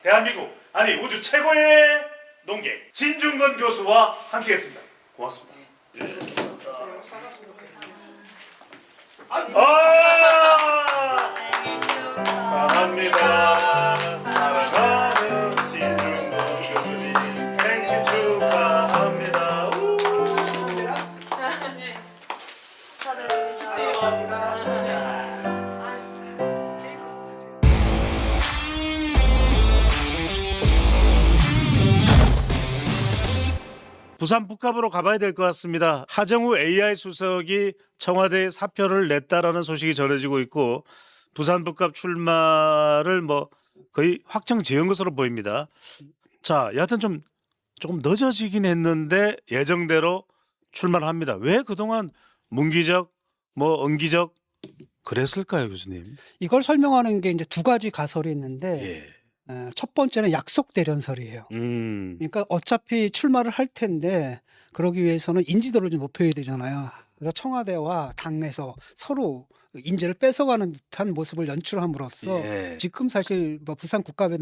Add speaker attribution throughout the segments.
Speaker 1: 대한민국 아니 우주 최고의 농객 진중건 교수와 함께했습니다. 고맙습니다. 감사합니다. 사랑하는 진중건 교수님 생신 축하합니다. 부산 북갑으로 가봐야 될 것 같습니다. 하정우 AI 수석이 청와대에 사표를 냈다라는 소식이 전해지고 있고 부산 북갑 출마를 뭐 거의 확정 지은 것으로 보입니다. 자, 여하튼 좀 조금 늦어지긴 했는데 예정대로 출마를 합니다. 왜 그동안 문기적, 뭐 은기적 그랬을까요, 교수님?
Speaker 2: 이걸 설명하는 게 이제 두 가지 가설이 있는데
Speaker 1: 예.
Speaker 2: 첫 번째는 약속 대련설이에요. 그러니까 어차피 출마를 할 텐데 그러기 위해서는 인지도를 좀 높여야 되잖아요. 그래서 청와대와 당에서 서로 인재를 뺏어가는 듯한 모습을 연출함으로써
Speaker 1: 예.
Speaker 2: 지금 사실 뭐 부산 북갑에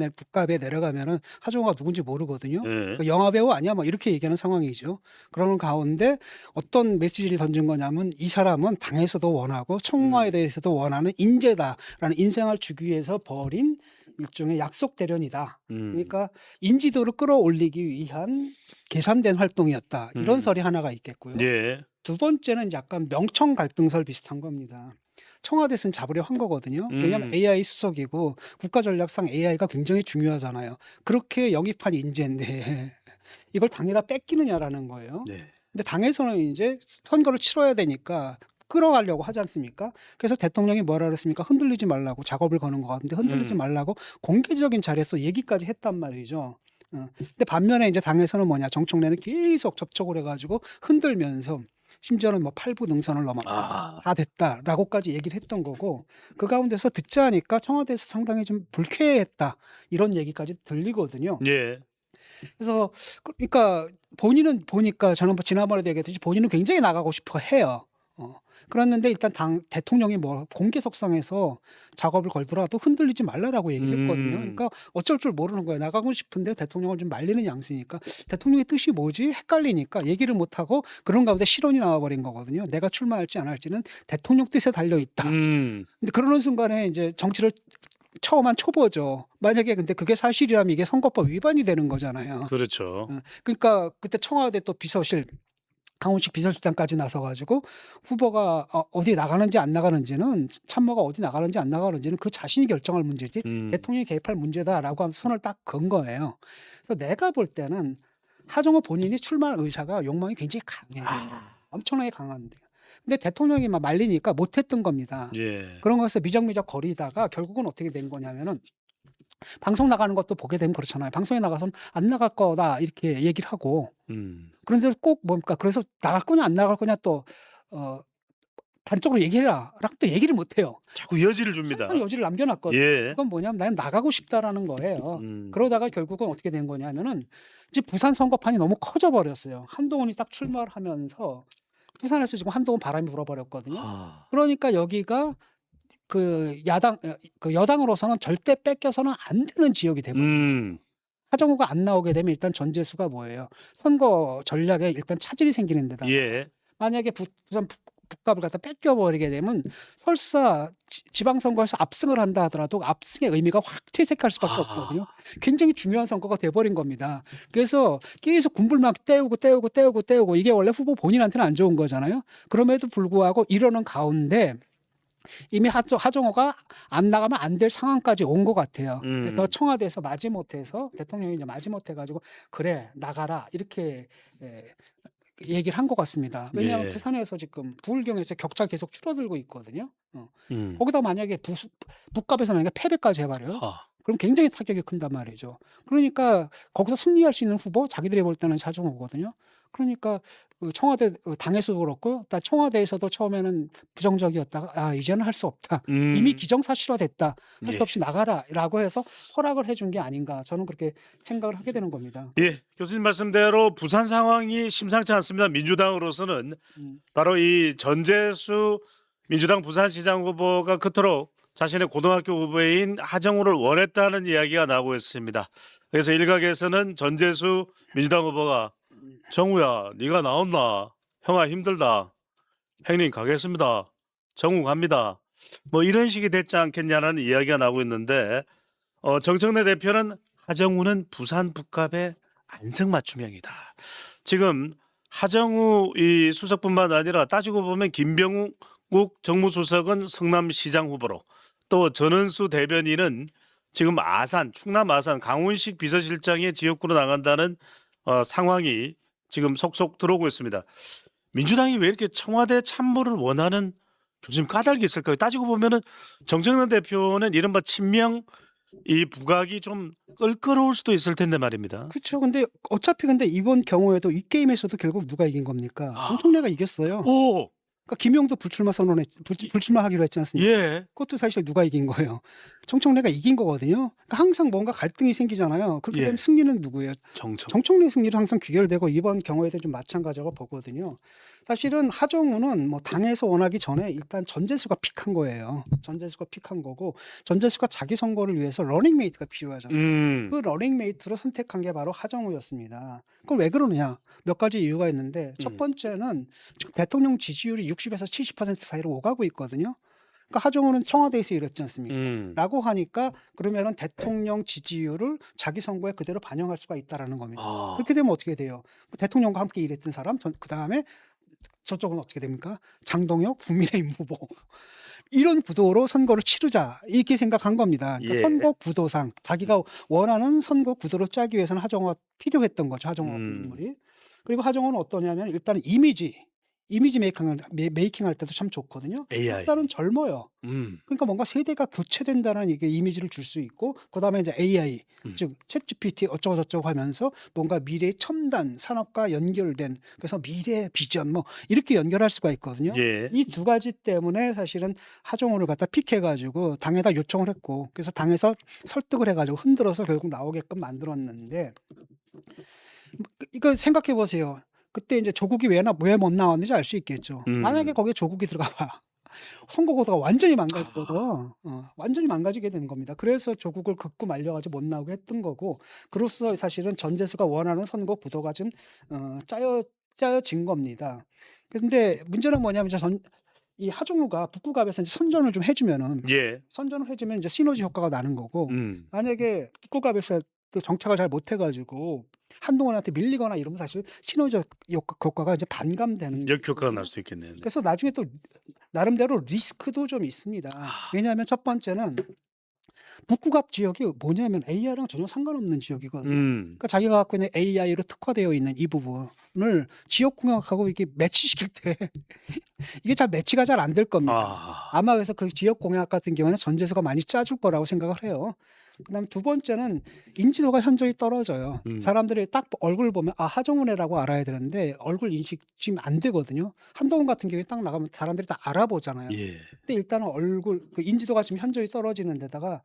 Speaker 2: 내려가면은 하정우가 누군지 모르거든요.
Speaker 1: 예.
Speaker 2: 그 영화배우 아니야? 뭐 이렇게 얘기하는 상황이죠. 그러는 가운데 어떤 메시지를 던진 거냐면 이 사람은 당에서도 원하고 청와대에 대해서도 원하는 인재다라는 인상을 주기 위해서 벌인 일종의 약속 대련이다. 그러니까 인지도를 끌어올리기 위한 계산된 활동이었다. 이런 설이 하나가 있겠고요.
Speaker 1: 예.
Speaker 2: 두 번째는 약간 명청 갈등설 비슷한 겁니다. 청와대에서는 잡으려 한 거거든요. 왜냐하면 AI 수석이고 국가전략상 AI가 굉장히 중요하잖아요. 그렇게 영입한 인재인데 이걸 당에다 뺏기느냐라는 거예요.
Speaker 1: 네.
Speaker 2: 근데 당에서는 이제 선거를 치러야 되니까 끌어가려고 하지 않습니까? 그래서 대통령이 뭐라 그랬습니까? 흔들리지 말라고 작업을 거는 것 같은데 흔들리지 말라고 공개적인 자리에서 얘기까지 했단 말이죠. 근데 반면에 이제 당에서는 뭐냐 정청래는 계속 접촉을 해가지고 흔들면서 심지어는 뭐 8부 능선을 넘었다 다 됐다라고까지 얘기를 했던 거고 그 가운데서 듣자 하니까 청와대에서 상당히 좀 불쾌했다 이런 얘기까지 들리거든요.
Speaker 1: 예.
Speaker 2: 그래서 그러니까 본인은 보니까 저는 뭐 지난번에도 얘기했듯이 본인은 굉장히 나가고 싶어 해요. 그랬는데 일단 당 대통령이 뭐 공개석상에서 작업을 걸더라도 흔들리지 말라라고 얘기를 했거든요. 그러니까 어쩔 줄 모르는 거예요. 나가고 싶은데 대통령을 좀 말리는 양수니까 대통령의 뜻이 뭐지 헷갈리니까 얘기를 못하고 그런 가운데 실언이 나와버린 거거든요. 내가 출마할지 안 할지는 대통령 뜻에 달려 있다. 근데 그러는 순간에 이제 정치를 처음 한 초보죠. 만약에 근데 그게 사실이라면 이게 선거법 위반이 되는 거잖아요.
Speaker 1: 그렇죠.
Speaker 2: 그러니까 그때 청와대 또 비서실 강훈식 비서실장까지 나서가지고 후보가 어디 나가는지 안 나가는지는 참모가 어디 나가는지 안 나가는지는 그 자신이 결정할 문제지 대통령이 개입할 문제다라고 하면서 손을 딱 건 거예요. 그래서 내가 볼 때는 하정우 본인이 출마할 의사가 욕망이 굉장히 강해요. 엄청나게 강한데요. 근데 대통령이 막 말리니까 못했던 겁니다.
Speaker 1: 예.
Speaker 2: 그런 거에서 미적미적 거리다가 결국은 어떻게 된 거냐면은 방송 나가는 것도 보게 되면 그렇잖아요. 방송에 나가서는 안 나갈 거다 이렇게 얘기를 하고 그런데 꼭 뭡니까? 그래서 나갈 거냐 안 나갈 거냐 또 단적으로 얘기해라 라고 또 얘기를 못 해요.
Speaker 1: 자꾸 여지를 줍니다.
Speaker 2: 항상 여지를 남겨놨거든요.
Speaker 1: 예.
Speaker 2: 그건 뭐냐면 나는 나가고 싶다라는 거예요. 그러다가 결국은 어떻게 된 거냐면은 이제 부산 선거판이 너무 커져 버렸어요. 한동훈이 딱 출마를 하면서 부산에서 지금 한동훈 바람이 불어버렸거든요. 그러니까 여기가 그 여당으로서는 절대 뺏겨서는 안 되는 지역이 되거든요. 하정우가 안 나오게 되면 일단 전제수가 뭐예요? 선거 전략에 일단 차질이 생기는 데다.
Speaker 1: 예.
Speaker 2: 만약에 부산 북갑을 갖다 뺏겨버리게 되면 설사 지방선거에서 압승을 한다 하더라도 압승의 의미가 확 퇴색할 수밖에 없거든요. 굉장히 중요한 선거가 돼버린 겁니다. 그래서 계속 군불막 떼우고 이게 원래 후보 본인한테는 안 좋은 거잖아요. 그럼에도 불구하고 이러는 가운데 이미 하정우가 안 나가면 안 될 상황까지 온 것 같아요. 그래서 청와대에서 마지못해서 대통령이 이제 마지못해가지고 그래 나가라 이렇게 얘기를 한 것 같습니다. 왜냐하면
Speaker 1: 예.
Speaker 2: 부산에서 지금 부울경에서 격차 계속 줄어들고 있거든요. 거기다 만약에 북갑에서 만약에 패배까지 해버려요. 그럼 굉장히 타격이 큰단 말이죠. 그러니까 거기서 승리할 수 있는 후보 자기들이 볼 때는 하정우거든요. 그러니까 그 청와대 당에서도 그렇고 청와대에서도 처음에는 부정적이었다가 이제는 할 수 없다. 이미 기정사실화됐다. 할 수
Speaker 1: 예.
Speaker 2: 없이 나가라라고 해서 허락을 해준 게 아닌가. 저는 그렇게 생각을 하게 되는 겁니다.
Speaker 1: 예. 교수님 말씀대로 부산 상황이 심상치 않습니다. 민주당으로서는 바로 이 전재수 민주당 부산시장 후보가 그토록 자신의 고등학교 후배인 하정우를 원했다는 이야기가 나오고 있습니다. 그래서 일각에서는 전재수 민주당 후보가 정우야 네가 나온나 형아 힘들다 형님 가겠습니다 정우 갑니다 뭐 이런 식이 됐지 않겠냐는 이야기가 나오고 있는데 정청래 대표는 하정우는 부산 북갑의 안성맞춤형이다. 지금 하정우 이 수석뿐만 아니라 따지고 보면 김병욱 정무수석은 성남시장 후보로 또 전은수 대변인은 지금 아산, 충남 아산 강훈식 비서실장의 지역구로 나간다는 상황이 지금 속속 들어오고 있습니다. 민주당이 왜 이렇게 청와대 참모를 원하는 요즘 까닭이 있을까요? 따지고 보면은 정청래 대표는 이른바 친명 이 부각이 좀 껄끄러울 수도 있을 텐데 말입니다.
Speaker 2: 그쵸. 근데 어차피 근데 이번 경우에도 이 게임에서도 결국 누가 이긴 겁니까? 정청래가 이겼어요.
Speaker 1: 오,
Speaker 2: 그러니까 김용도 불출마하기로 했지 않습니까?
Speaker 1: 예,
Speaker 2: 그것도 사실 누가 이긴 거예요? 정청래가 이긴 거거든요. 그러니까 항상 뭔가 갈등이 생기잖아요. 그렇게
Speaker 1: 예.
Speaker 2: 되면 승리는 누구예요?
Speaker 1: 정청.
Speaker 2: 정청래 승리로 항상 귀결되고 이번 경우에도 좀 마찬가지라고 보거든요. 사실은 하정우는 뭐 당에서 원하기 전에 일단 전재수가 픽한 거예요. 전재수가 픽한 거고 전재수가 자기 선거를 위해서 러닝메이트가 필요하잖아요. 그 러닝메이트로 선택한 게 바로 하정우였습니다. 그럼 왜 그러느냐? 몇 가지 이유가 있는데 첫 번째는 지금 대통령 지지율이 60에서 70% 사이로 오가고 있거든요. 그러니까 하정우는 청와대에서 이랬지 않습니까? 라고 하니까 그러면은 대통령 지지율을 자기 선거에 그대로 반영할 수가 있다라는 겁니다. 그렇게 되면 어떻게 돼요? 대통령과 함께 일했던 사람, 그 다음에 저쪽은 어떻게 됩니까? 장동혁 국민의힘 후보. 이런 구도로 선거를 치르자 이렇게 생각한 겁니다. 그러니까
Speaker 1: 예.
Speaker 2: 선거 구도상 자기가 원하는 선거 구도를 짜기 위해서는 하정우가 필요했던 거죠. 하정우 같은 인물이. 그리고 하정우는 어떠냐면 일단은 이미지 메이킹 할 때도 참 좋거든요.
Speaker 1: AI.
Speaker 2: 일단은 젊어요. 그러니까 뭔가 세대가 교체된다는 이게 이미지를 줄 수 있고 그다음에 이제 AI 즉 챗GPT 어쩌고 저쩌고 하면서 뭔가 미래의 첨단 산업과 연결된 그래서 미래 비전 뭐 이렇게 연결할 수가 있거든요.
Speaker 1: 예.
Speaker 2: 이 두 가지 때문에 사실은 하정우를 갖다 픽해가지고 당에다 요청을 했고 그래서 당에서 설득을 해가지고 흔들어서 결국 나오게끔 만들었는데 이거 생각해 보세요. 그때 이제 조국이 왜 못 나왔는지 알 수 있겠죠. 만약에 거기에 조국이 들어가 봐. 선거 구도가 완전히 망가지거든. 완전히 망가지게 되는 겁니다. 그래서 조국을 긋고 말려가지고 못 나오게 했던 거고, 그로써 사실은 전재수가 원하는 선거 구도가 좀 짜여진 겁니다. 그런데 문제는 뭐냐면 이 하정우가 북구갑에서 이제 선전을 좀 해주면은
Speaker 1: 예.
Speaker 2: 선전을 해주면 이제 시너지 효과가 나는 거고, 만약에 북구갑에서 그 정착을 잘 못해가지고 한동훈한테 밀리거나 이러면 사실 시너지 효과가 이제 반감되는
Speaker 1: 역효과가 날 수 있겠네요.
Speaker 2: 그래서 나중에 또 나름대로 리스크도 좀 있습니다. 왜냐하면 첫 번째는 북구갑 지역이 뭐냐면 AI랑 전혀 상관없는 지역이거든요. 그러니까 자기가 갖고 있는 AI로 특화되어 있는 이 부분을 지역 공약하고 이렇게 매치시킬 때 이게 잘 매치가 잘 안 될 겁니다. 아마 그래서 그 지역 공약 같은 경우는 전재수가 많이 짜줄 거라고 생각을 해요. 그다음에 두 번째는 인지도가 현저히 떨어져요. 사람들이 딱 얼굴 보면 아 하정우네라고 알아야 되는데 얼굴 인식 지금 안 되거든요. 한동훈 같은 경우에 딱 나가면 사람들이 다 알아보잖아요.
Speaker 1: 예.
Speaker 2: 근데 일단은 얼굴 그 인지도가 지금 현저히 떨어지는 데다가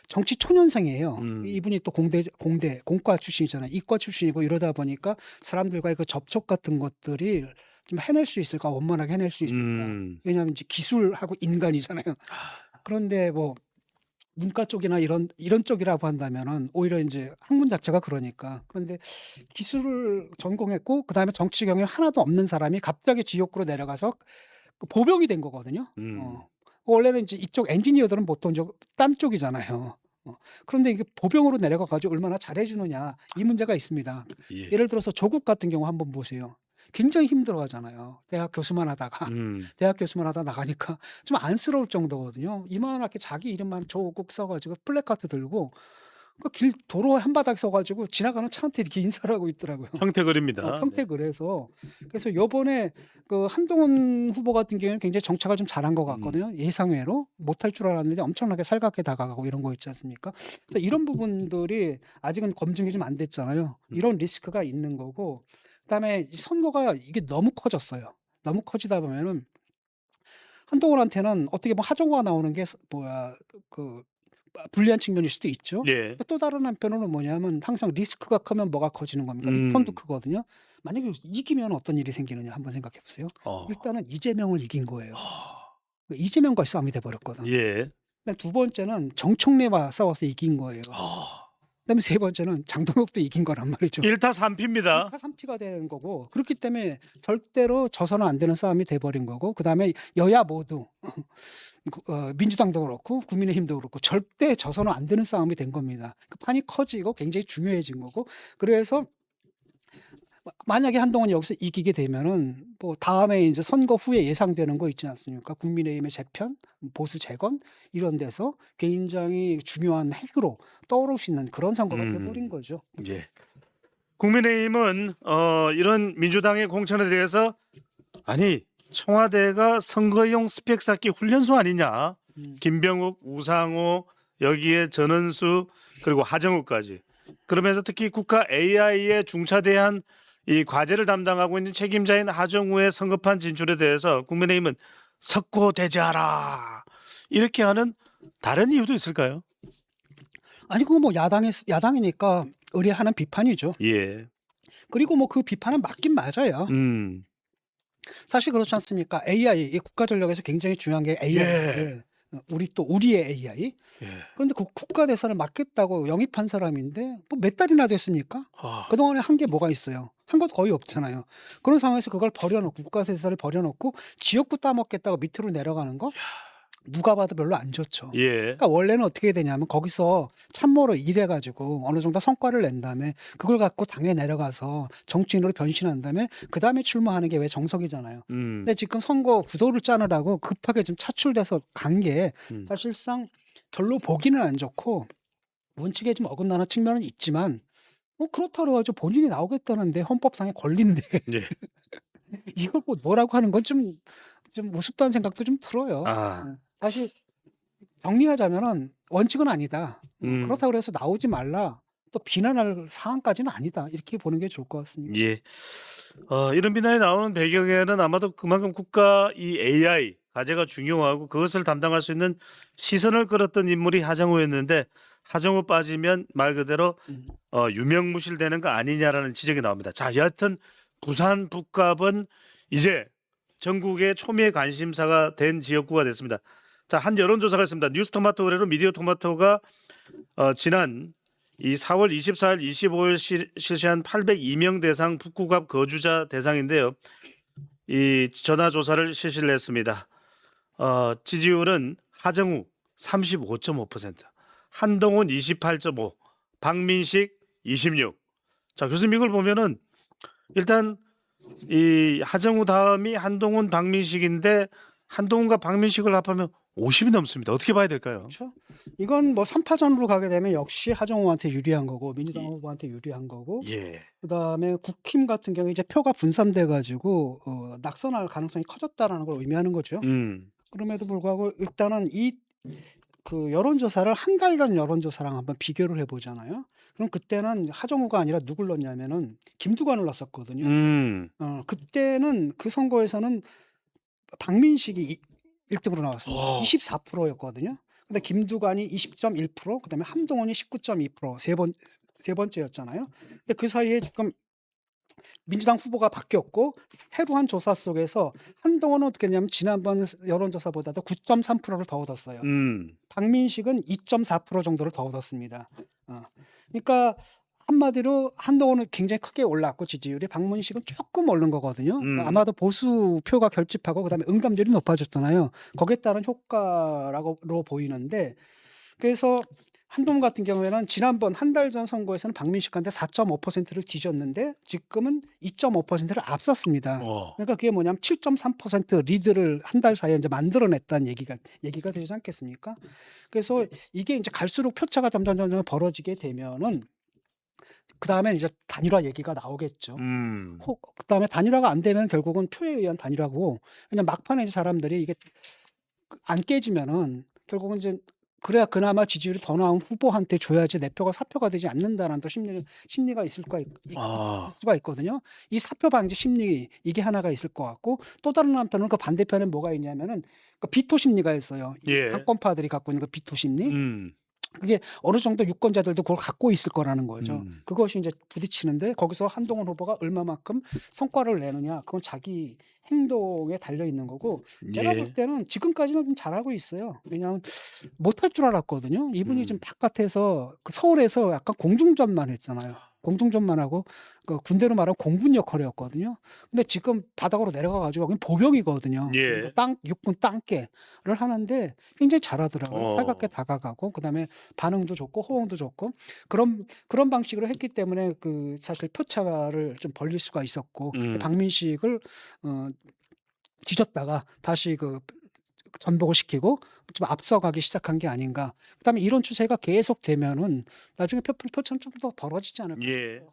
Speaker 2: 정치 초년생이에요. 이분이 또 공과 출신이잖아요. 이과 출신이고 이러다 보니까 사람들과의 그 접촉 같은 것들이 좀 해낼 수 있을까? 원만하게 해낼 수 있을까? 왜냐하면 이제 기술하고 인간이잖아요. 그런데 뭐 문과 쪽이나 이런 쪽이라고 한다면은 오히려 이제 학문 자체가 그러니까. 그런데 기술을 전공했고 그다음에 정치 경험 하나도 없는 사람이 갑자기 지역구로 내려가서 그 보병이 된 거거든요. 원래는 이제 이쪽 엔지니어들은 보통 딴 쪽이잖아요. 그런데 이게 보병으로 내려가 가지고 얼마나 잘해주느냐 이 문제가 있습니다.
Speaker 1: 예.
Speaker 2: 예를 들어서 조국 같은 경우 한번 보세요. 굉장히 힘들어하잖아요. 대학 교수만 하다가 나가니까 좀 안쓰러울 정도거든요. 이만하게 자기 이름만 조국 써가지고 플래카드 들고 그 도로 한바닥 서가지고 지나가는 차한테 이렇게 인사를 하고 있더라고요.
Speaker 1: 평택을입니다.
Speaker 2: 평택을 해서 그래서 요번에 그 한동훈 후보 같은 경우는 굉장히 정착을 좀 잘한 것 같거든요. 예상외로 못할 줄 알았는데 엄청나게 살갑게 다가가고 이런 거 있지 않습니까? 그래서 이런 부분들이 아직은 검증이 좀 안 됐잖아요. 이런 리스크가 있는 거고 그다음에 이 선거가 이게 너무 커졌어요. 너무 커지다 보면은 한동훈한테는 어떻게 보면 하정우가 나오는 게 그 불리한 측면일 수도 있죠.
Speaker 1: 예.
Speaker 2: 또 다른 한편으로는 뭐냐면 항상 리스크가 크면 뭐가 커지는 겁니까? 리턴도 크거든요. 만약에 이기면 어떤 일이 생기느냐 한번 생각해 보세요. 일단은 이재명을 이긴 거예요. 이재명과의 싸움이 돼 버렸거든.
Speaker 1: 예.
Speaker 2: 그다음에 두 번째는 정청래와 싸워서 이긴 거예요. 그다음에 세 번째는 장동혁도 이긴 거란 말이죠.
Speaker 1: 1타 3피입니다.
Speaker 2: 1타 3피가 되는 거고 그렇기 때문에 절대로 져서는 안 되는 싸움이 돼버린 거고 그다음에 여야 모두 민주당도 그렇고 국민의힘도 그렇고 절대 져서는 안 되는 싸움이 된 겁니다. 그 판이 커지고 굉장히 중요해진 거고 그래서 만약에 한동훈이 여기서 이기게 되면은 뭐 다음에 이제 선거 후에 예상되는 거 있지 않습니까? 국민의힘의 재편, 보수 재건 이런 데서 굉장히 중요한 핵으로 떠오를 수 있는 그런 선거가 돼버린 거죠.
Speaker 1: 예. 국민의힘은 이런 민주당의 공천에 대해서 아니 청와대가 선거용 스펙 쌓기 훈련소 아니냐? 김병욱, 우상호 여기에 전은수 그리고 하정우까지 그러면서 특히 국가 AI에 중차대한 이 과제를 담당하고 있는 책임자인 하정우의 선거판 진출에 대해서 국민의힘은 석고대죄하라 이렇게 하는 다른 이유도 있을까요?
Speaker 2: 아니 그거 뭐 야당이니까 의뢰하는 비판이죠.
Speaker 1: 예.
Speaker 2: 그리고 뭐 그 비판은 맞긴 맞아요. 사실 그렇지 않습니까? AI 이 국가 전략에서 굉장히 중요한 게 AI를 우리의 AI.
Speaker 1: 예.
Speaker 2: 그런데 그 국가 대사를 맡겠다고 영입한 사람인데 뭐 몇 달이나 됐습니까?
Speaker 1: 아,
Speaker 2: 그동안에 한 게 뭐가 있어요? 한 것도 거의 없잖아요. 그런 상황에서 그걸 버려놓고 국가 대사를 버려놓고 지역구 따먹겠다고 밑으로 내려가는 거 누가 봐도 별로 안 좋죠.
Speaker 1: 예.
Speaker 2: 그러니까 원래는 어떻게 되냐면 거기서 참모로 일해가지고 어느 정도 성과를 낸 다음에 그걸 갖고 당에 내려가서 정치인으로 변신한 다음에 그 다음에 출마하는 게 왜 정석이잖아요. 근데 지금 선거 구도를 짜느라고 급하게 지금 차출돼서 간 게 사실상 별로 보기는 안 좋고 원칙에 좀 어긋나는 측면은 있지만 뭐 그렇다고 해가지고 본인이 나오겠다는데 헌법상의 권리인데
Speaker 1: 예.
Speaker 2: 이걸 뭐 뭐라고 하는 건 좀 우습다는 생각도 좀 들어요.
Speaker 1: 아.
Speaker 2: 사실 정리하자면은 원칙은 아니다. 그렇다고 해서 나오지 말라. 또 비난할 사안까지는 아니다. 이렇게 보는 게 좋을 것 같습니다.
Speaker 1: 예. 이런 비난이 나오는 배경에는 아마도 그만큼 국가 이 AI 과제가 중요하고 그것을 담당할 수 있는 시선을 끌었던 인물이 하정우였는데 하정우 빠지면 말 그대로 유명무실되는 거 아니냐라는 지적이 나옵니다. 자, 여하튼 부산 북갑은 이제 전국의 초미의 관심사가 된 지역구가 됐습니다. 자, 한 여론조사가 있습니다. 뉴스토마토 의뢰로 미디어토마토가 지난 이 4월 24일, 25일 실시한 802명 대상 북구갑 거주자 대상인데요. 이 전화조사를 실시를 했습니다. 지지율은 하정우 35.5%, 한동훈 28.5%, 박민식 26%. 자, 교수님 이걸 보면은 일단 이 하정우 다음이 한동훈, 박민식인데 한동훈과 박민식을 합하면 50이 넘습니다. 어떻게 봐야 될까요?
Speaker 2: 그렇죠? 이건 뭐 3파전으로 가게 되면 역시 하정우한테 유리한 거고 민주당 후보한테 유리한 거고
Speaker 1: 예.
Speaker 2: 그다음에 국힘 같은 경우에 이제 표가 분산돼 가지고 낙선할 가능성이 커졌다라는 걸 의미하는 거죠. 그럼에도 불구하고 일단은 이 그 여론조사를 한 달 전 여론조사랑 한번 비교를 해보잖아요. 그럼 그때는 하정우가 아니라 누굴 넣냐면은 김두관을 넣었었거든요. 그때는 그 선거에서는 박민식이 1등으로 나왔습니다. 24%였거든요. 근데 김두관이 20.1%, 그다음에 한동훈이 19.2%, 세 번째였잖아요. 근데 그 사이에 지금 민주당 후보가 바뀌었고 새로 한 조사 속에서 한동훈은 어떻게 했냐면 지난번 여론조사보다도 9.3%를 더 얻었어요. 박민식은 2.4% 정도를 더 얻었습니다. 그러니까 한마디로 한동훈은 굉장히 크게 올랐고 지지율이 박민식은 조금 오른 거거든요. 그러니까 아마도 보수 표가 결집하고 그다음에 응답률이 높아졌잖아요. 거기에 따른 효과라고 보이는데 그래서 한동훈 같은 경우에는 지난번 한 달 전 선거에서는 박민식한테 4.5%를 뒤졌는데 지금은 2.5%를 앞섰습니다. 그러니까 그게 뭐냐면 7.3% 리드를 한 달 사이에 이제 만들어냈다는 얘기가 되지 않겠습니까? 그래서 이게 이제 갈수록 표차가 점점 벌어지게 되면은 그 다음에 이제 단일화 얘기가 나오겠죠. 그 다음에 단일화가 안 되면 결국은 표에 의한 단일화고 그냥 막판에 이제 사람들이 이게 안 깨지면은 결국은 이제 그래야 그나마 지지율이 더 나은 후보한테 줘야지 내 표가 사표가 되지 않는다라는 또 심리가 있을 수가 있거든요. 이 사표 방지 심리 이게 하나가 있을 것 같고 또 다른 한편은 그 반대편에 뭐가 있냐면은 그 비토 심리가 있어요.
Speaker 1: 예.
Speaker 2: 당권파들이 갖고 있는 그 비토 심리. 그게 어느 정도 유권자들도 그걸 갖고 있을 거라는 거죠. 그것이 이제 부딪히는데 거기서 한동훈 후보가 얼마만큼 성과를 내느냐 그건 자기 행동에 달려 있는 거고 제가 볼
Speaker 1: 예.
Speaker 2: 때는 지금까지는 좀 잘하고 있어요. 왜냐하면 못할 줄 알았거든요. 이분이 지금 바깥에서 그 서울에서 약간 공중전만 했잖아요. 공중전만 하고 그 군대로 말하면 공군 역할이었거든요. 근데 지금 바닥으로 내려가 가지고 여긴 보병이거든요. 그리고
Speaker 1: 예.
Speaker 2: 땅 육군 땅개를 하는데 굉장히 잘하더라고요. 살갑게
Speaker 1: 어.
Speaker 2: 다가가고 그다음에 반응도 좋고 호응도 좋고 그런 방식으로 했기 때문에 그 사실 표차를 좀 벌릴 수가 있었고 박민식을 어 뒤졌다가 다시 그 전복을 시키고 좀 앞서가기 시작한 게 아닌가. 그다음에 이런 추세가 계속되면은 나중에 표차는 좀 더 벌어지지 않을까
Speaker 1: 예.
Speaker 2: 싶어요.